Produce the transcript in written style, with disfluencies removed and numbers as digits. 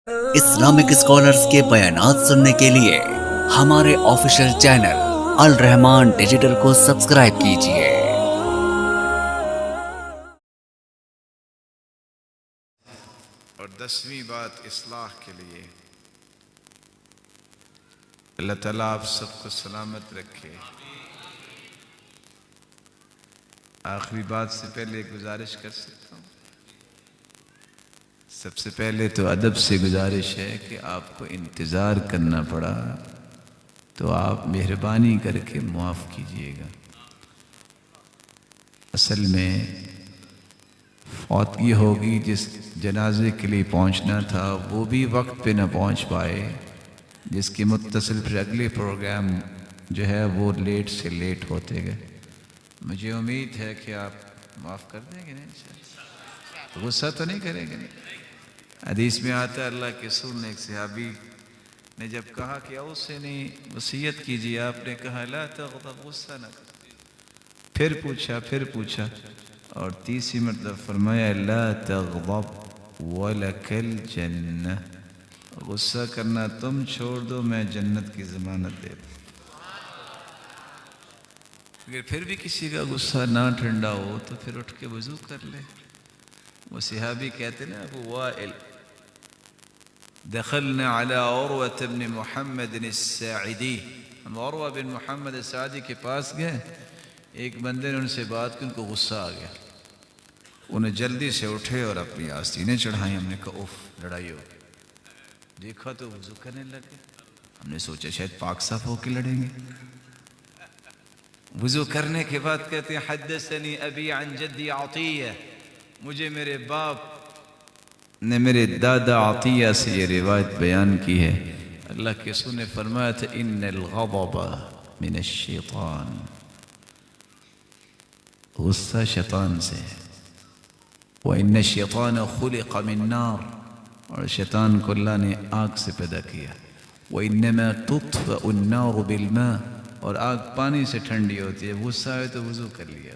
Islamic scholars کے بیانات سننے کے لیے ہمارے آفیشیل چینل الرحمان ڈیجیٹل کو سبسکرائب کیجیے۔ اور 10ویں بات اصلاح کے لیے، اللہ تعالیٰ آپ سب کو سلامت رکھے۔ آخری بات سے پہلے ایک گزارش کر سکتا ہوں؟ سب سے پہلے تو ادب سے گزارش ہے کہ آپ کو انتظار کرنا پڑا تو آپ مہربانی کر کے معاف کیجئے گا۔ اصل میں فوتگی ہوگی، جس جنازے کے لیے پہنچنا تھا وہ بھی وقت پہ نہ پہنچ پائے، جس کی متصل پھر اگلے پروگرام جو ہے وہ لیٹ سے لیٹ ہوتے گئے۔ مجھے امید ہے کہ آپ معاف کر دیں گے، نہیں غصہ تو نہیں کریں گے؟ حدیث میں آتا ہے اللہ کے رسول نے، ایک صحابی نے جب کہا کہ اوصنی سے نہیں وصیت کیجیے، آپ نے کہا لا تغضب، غصہ نہ کر۔ پھر پوچھا اور تیسری مرتبہ فرمایا لا تغضب ولک الجنہ، غصہ کرنا تم چھوڑ دو، میں جنت کی ضمانت دے دوں۔ اگر پھر بھی کسی کا غصہ نہ ٹھنڈا ہو تو پھر اٹھ کے وضو کر لے۔ وہ صحابی کہتے ہیں ابو وائل، دخلنا على عروة بن محمد الساعدی، ہم عروہ بن محمد الساعدی کے پاس گئے، ایک بندے نے ان سے بات کی، ان کو غصہ آ گیا، انہیں جلدی سے اٹھے اور اپنی آستینیں چڑھائیں۔ ہم نے کہا اوف، لڑائی ہو گئی۔ دیکھا تو وضو کرنے لگے، ہم نے سوچا شاید پاک صاف ہو کے لڑیں گے۔ وضو کرنے کے بعد کہتے ہیں حدثنی ابی عن جدی عطیہ، مجھے میرے باپ نے میرے دادا عطیہ سے یہ روایت بیان کی ہے۔ اللہ کے رسول نے فرمایا تھا ان الغضب من الشیطان، غصہ شیطان سے ہے، وَإِنَّ الشَّيْطَانَ خُلِقَ مِن نَار، اور شیطان کو اللہ نے آگ سے پیدا کیا، وَإِنَّمَا تُطْفَأُ النَّارُ بِالْمَاءِ، اور آگ پانی سے ٹھنڈی ہوتی ہے۔ غصہ ہے تو وضو کر لیا۔